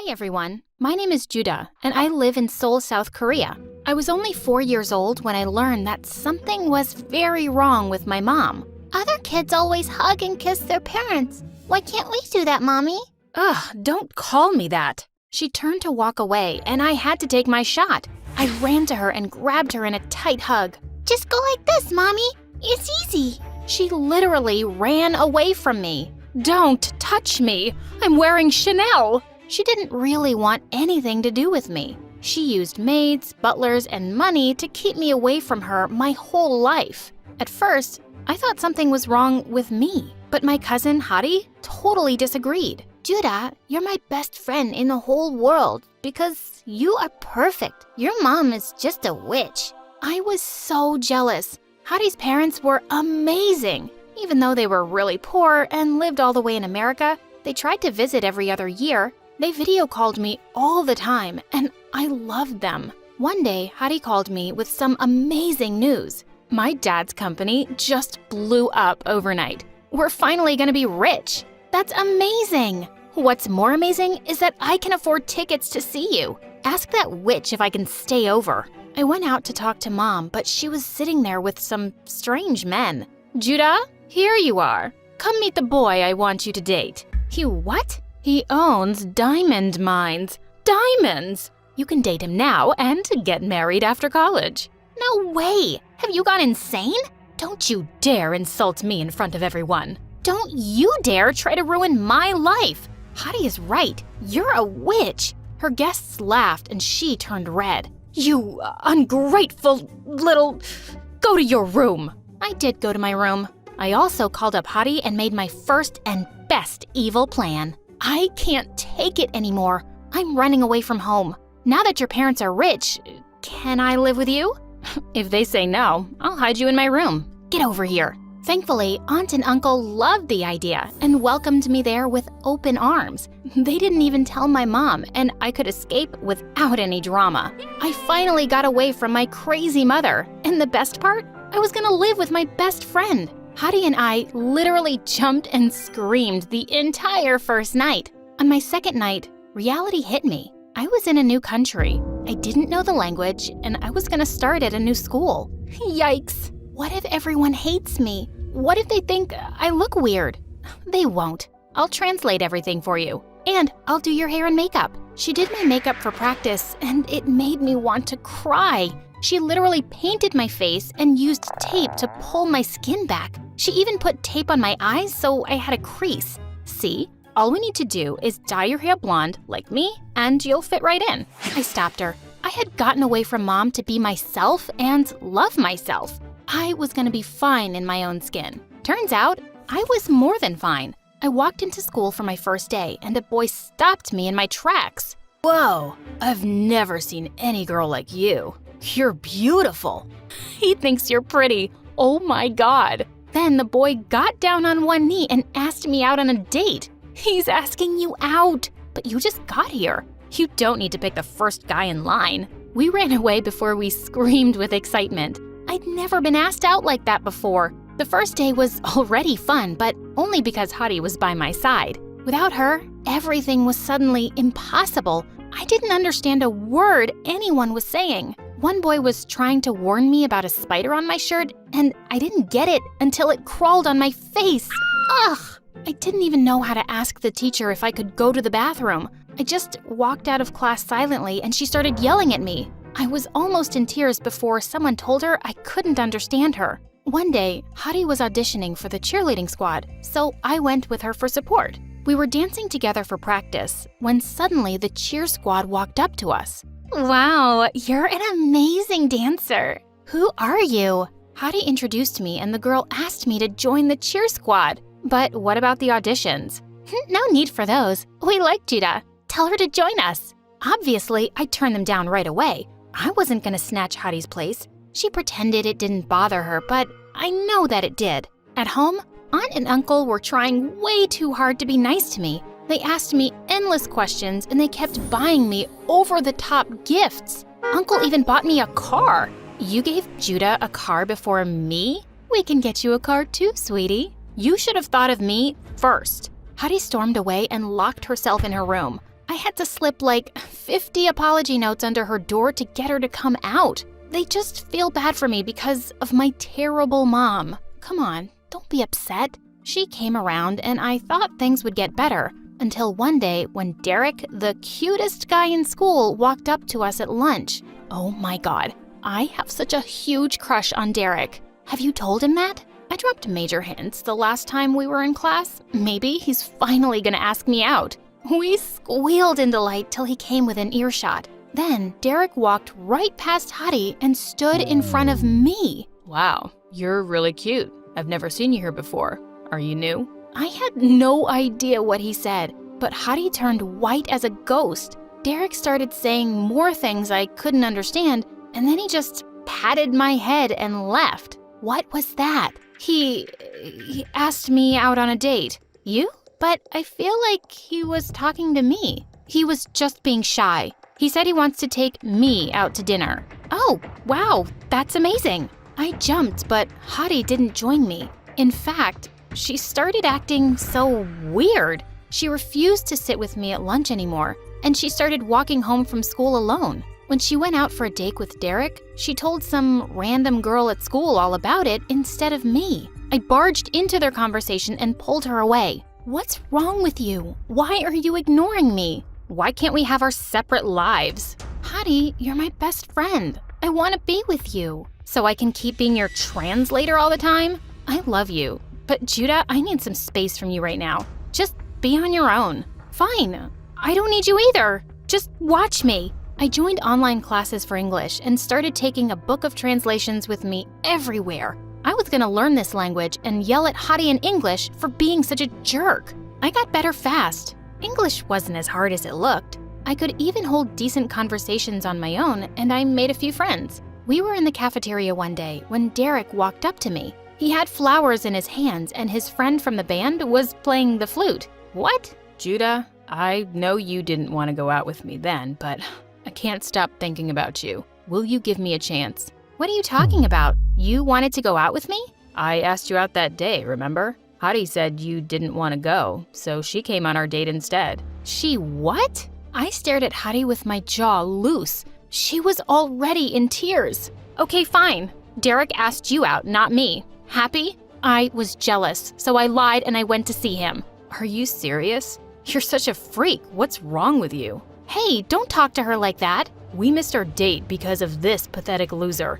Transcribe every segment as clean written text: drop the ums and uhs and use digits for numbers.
Hi everyone, my name is Judah, and I live in Seoul, South Korea. I was only 4 years old when I learned that something was very wrong with my mom. Other kids always hug and kiss their parents. Why can't we do that, Mommy? Ugh, don't call me that. She turned to walk away, and I had to take my shot. I ran to her and grabbed her in a tight hug. Just go like this, Mommy. It's easy. She literally ran away from me. Don't touch me. I'm wearing Chanel. She didn't really want anything to do with me. She used maids, butlers, and money to keep me away from her my whole life. At first, I thought something was wrong with me, but my cousin Hadi totally disagreed. Judah, you're my best friend in the whole world because you are perfect. Your mom is just a witch. I was so jealous. Hadi's parents were amazing. Even though they were really poor and lived all the way in America, they tried to visit every other year. They video called me all the time, and I loved them. One day, Hadi called me with some amazing news. My dad's company just blew up overnight. We're finally gonna be rich. That's amazing. What's more amazing is that I can afford tickets to see you. Ask that witch if I can stay over. I went out to talk to Mom, but she was sitting there with some strange men. Judah, here you are. Come meet the boy I want you to date. You what? He owns diamond mines. Diamonds! You can date him now and get married after college. No way! Have you gone insane? Don't you dare insult me in front of everyone. Don't you dare try to ruin my life! Hadi is right. You're a witch. Her guests laughed and she turned red. You ungrateful little... Go to your room. I did go to my room. I also called up Hadi and made my first and best evil plan. I can't take it anymore. I'm running away from home. Now that your parents are rich, can I live with you? If they say no, I'll hide you in my room. Get over here. Thankfully, Aunt and Uncle loved the idea and welcomed me there with open arms. They didn't even tell my mom, and I could escape without any drama. I finally got away from my crazy mother, and the best part? I was gonna live with my best friend. Hadi and I literally jumped and screamed the entire first night. On my second night, reality hit me. I was in a new country. I didn't know the language, and I was gonna start at a new school. Yikes! What if everyone hates me? What if they think I look weird? They won't. I'll translate everything for you. And I'll do your hair and makeup. She did my makeup for practice, and it made me want to cry. She literally painted my face and used tape to pull my skin back. She even put tape on my eyes so I had a crease. See? All we need to do is dye your hair blonde, like me, and you'll fit right in. I stopped her. I had gotten away from Mom to be myself and love myself. I was gonna be fine in my own skin. Turns out, I was more than fine. I walked into school for my first day, and a boy stopped me in my tracks. Whoa, I've never seen any girl like you. You're beautiful. He thinks you're pretty. Oh my God. Then the boy got down on one knee and asked me out on a date. He's asking you out, but you just got here. You don't need to pick the first guy in line. We ran away before we screamed with excitement. I'd never been asked out like that before. The first day was already fun, but only because Hadi was by my side. Without her, everything was suddenly impossible. I didn't understand a word anyone was saying. One boy was trying to warn me about a spider on my shirt, and I didn't get it until it crawled on my face. Ugh! I didn't even know how to ask the teacher if I could go to the bathroom. I just walked out of class silently, and she started yelling at me. I was almost in tears before someone told her I couldn't understand her. One day, Hadi was auditioning for the cheerleading squad, so I went with her for support. We were dancing together for practice when suddenly the cheer squad walked up to us. Wow, you're an amazing dancer. Who are you? Hadi introduced me and the girl asked me to join the cheer squad. But what about the auditions? No need for those. We like Judah. Tell her to join us. Obviously, I turned them down right away. I wasn't gonna snatch Hadi's place. She pretended it didn't bother her, but I know that it did. At home, Aunt and Uncle were trying way too hard to be nice to me. They asked me endless questions and they kept buying me over-the-top gifts. Uncle even bought me a car. You gave Judah a car before me? We can get you a car too, sweetie. You should have thought of me first. Hadi stormed away and locked herself in her room. I had to slip like 50 apology notes under her door to get her to come out. They just feel bad for me because of my terrible mom. Come on, don't be upset. She came around and I thought things would get better until one day when Derek, the cutest guy in school, walked up to us at lunch. Oh my God, I have such a huge crush on Derek. Have you told him that? I dropped major hints the last time we were in class. Maybe he's finally gonna ask me out. We squealed in delight till he came within earshot. Then Derek walked right past Hadi and stood in front of me. Wow, you're really cute. I've never seen you here before. Are you new? I had no idea what he said, but Hadi turned white as a ghost. Derek started saying more things I couldn't understand, and then he just patted my head and left. What was that? He asked me out on a date. You? But I feel like he was talking to me. He was just being shy. He said he wants to take me out to dinner. Oh, wow, that's amazing. I jumped, but Hadi didn't join me. In fact, she started acting so weird. She refused to sit with me at lunch anymore, and she started walking home from school alone. When she went out for a date with Derek, she told some random girl at school all about it instead of me. I barged into their conversation and pulled her away. What's wrong with you? Why are you ignoring me? Why can't we have our separate lives? Hadi, you're my best friend. I want to be with you. So I can keep being your translator all the time? I love you. But Judah, I need some space from you right now. Just be on your own. Fine. I don't need you either. Just watch me. I joined online classes for English and started taking a book of translations with me everywhere. I was gonna learn this language and yell at Hadi in English for being such a jerk. I got better fast. English wasn't as hard as it looked. I could even hold decent conversations on my own, and I made a few friends. We were in the cafeteria one day when Derek walked up to me. He had flowers in his hands, and his friend from the band was playing the flute. What? Judah, I know you didn't want to go out with me then, but I can't stop thinking about you. Will you give me a chance? What are you talking about? You wanted to go out with me? I asked you out that day, remember? Hadi said you didn't want to go, so she came on our date instead. She what? I stared at Hadi with my jaw loose. She was already in tears. Okay, fine. Derek asked you out, not me. Happy? I was jealous, so I lied and I went to see him. Are you serious? You're such a freak. What's wrong with you? Hey, don't talk to her like that. We missed our date because of this pathetic loser.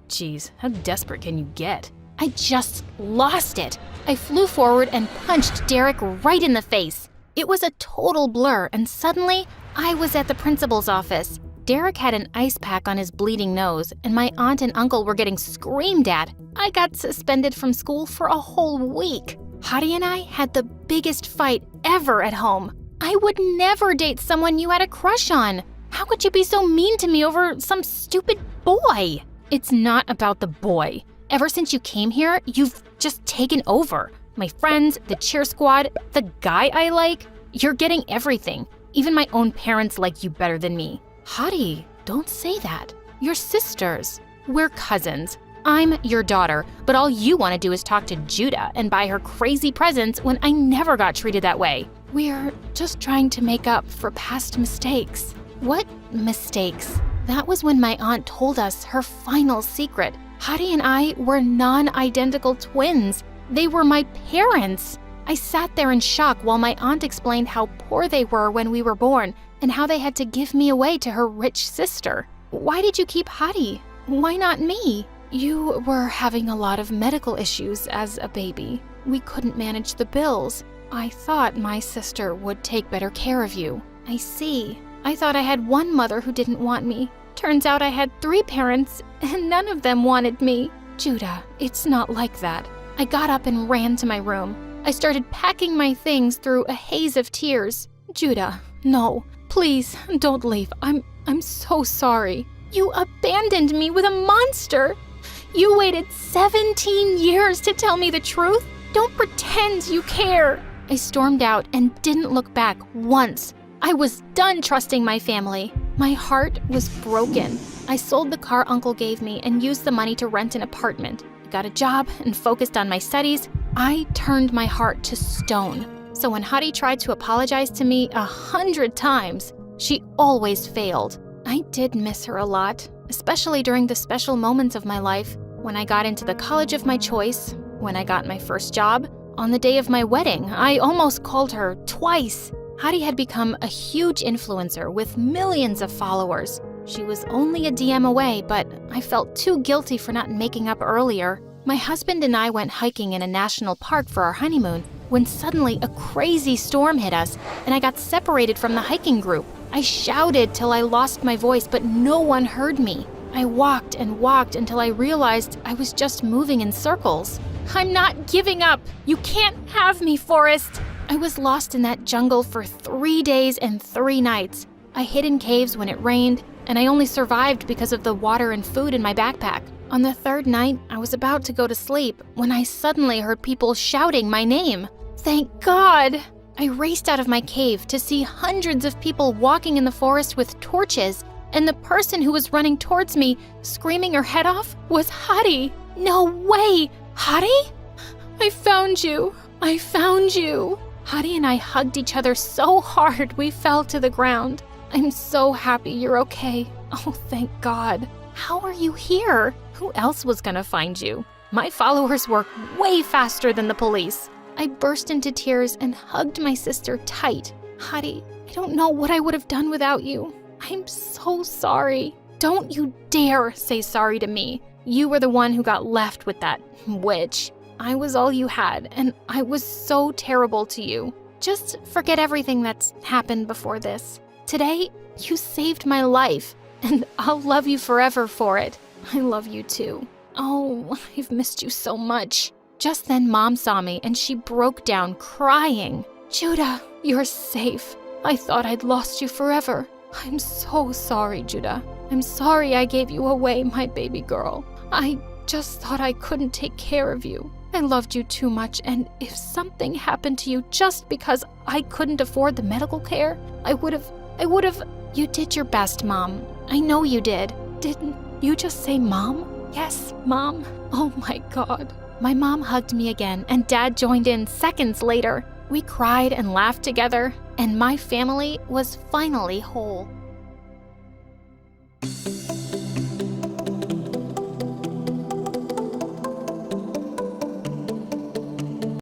Jeez, how desperate can you get? I just lost it. I flew forward and punched Derek right in the face. It was a total blur, and suddenly, I was at the principal's office. Derek had an ice pack on his bleeding nose, and my aunt and uncle were getting screamed at. I got suspended from school for a whole week. Hadi and I had the biggest fight ever at home. I would never date someone you had a crush on. How could you be so mean to me over some stupid boy? It's not about the boy. Ever since you came here, you've just taken over. My friends, the cheer squad, the guy I like. You're getting everything. Even my own parents like you better than me. Hadi, don't say that. You're sisters. We're cousins. I'm your daughter, but all you want to do is talk to Judah and buy her crazy presents when I never got treated that way. We're just trying to make up for past mistakes. What mistakes? That was when my aunt told us her final secret. Hadi and I were non-identical twins. They were my parents. I sat there in shock while my aunt explained how poor they were when we were born and how they had to give me away to her rich sister. Why did you keep Hadi? Why not me? You were having a lot of medical issues as a baby. We couldn't manage the bills. I thought my sister would take better care of you. I see. I thought I had one mother who didn't want me. Turns out I had 3 parents, and none of them wanted me. Judah, it's not like that. I got up and ran to my room. I started packing my things through a haze of tears. Judah, no, please don't leave. I'm so sorry. You abandoned me with a monster. You waited 17 years to tell me the truth. Don't pretend you care. I stormed out and didn't look back once. I was done trusting my family. My heart was broken. I sold the car Uncle gave me and used the money to rent an apartment. I got a job and focused on my studies. I turned my heart to stone. So when Hadi tried to apologize to me 100 times, she always failed. I did miss her a lot, especially during the special moments of my life, when I got into the college of my choice, when I got my first job. On the day of my wedding, I almost called her twice. Hadi had become a huge influencer with millions of followers. She was only a DM away, but I felt too guilty for not making up earlier. My husband and I went hiking in a national park for our honeymoon when suddenly a crazy storm hit us and I got separated from the hiking group. I shouted till I lost my voice, but no one heard me. I walked and walked until I realized I was just moving in circles. I'm not giving up. You can't have me, Forrest. I was lost in that jungle for 3 days and 3 nights. I hid in caves when it rained, and I only survived because of the water and food in my backpack. On the 3rd night, I was about to go to sleep when I suddenly heard people shouting my name. Thank God! I raced out of my cave to see hundreds of people walking in the forest with torches, and the person who was running towards me, screaming her head off, was Hadi. No way! Hadi? I found you! I found you! Hadi and I hugged each other so hard we fell to the ground. I'm so happy you're okay. Oh, thank God. How are you here? Who else was gonna find you? My followers work way faster than the police. I burst into tears and hugged my sister tight. Hadi, I don't know what I would have done without you. I'm so sorry. Don't you dare say sorry to me. You were the one who got left with that witch. I was all you had, and I was so terrible to you. Just forget everything that's happened before this. Today, you saved my life, and I'll love you forever for it. I love you too. Oh, I've missed you so much. Just then, Mom saw me, and she broke down crying. Judah, you're safe. I thought I'd lost you forever. I'm so sorry, Judah. I'm sorry I gave you away, my baby girl. I just thought I couldn't take care of you. I loved you too much, and if something happened to you just because I couldn't afford the medical care, I would have... You did your best, Mom. I know you did. Didn't you just say Mom? Yes, Mom. Oh my God. My mom hugged me again, and Dad joined in seconds later. We cried and laughed together, and my family was finally whole.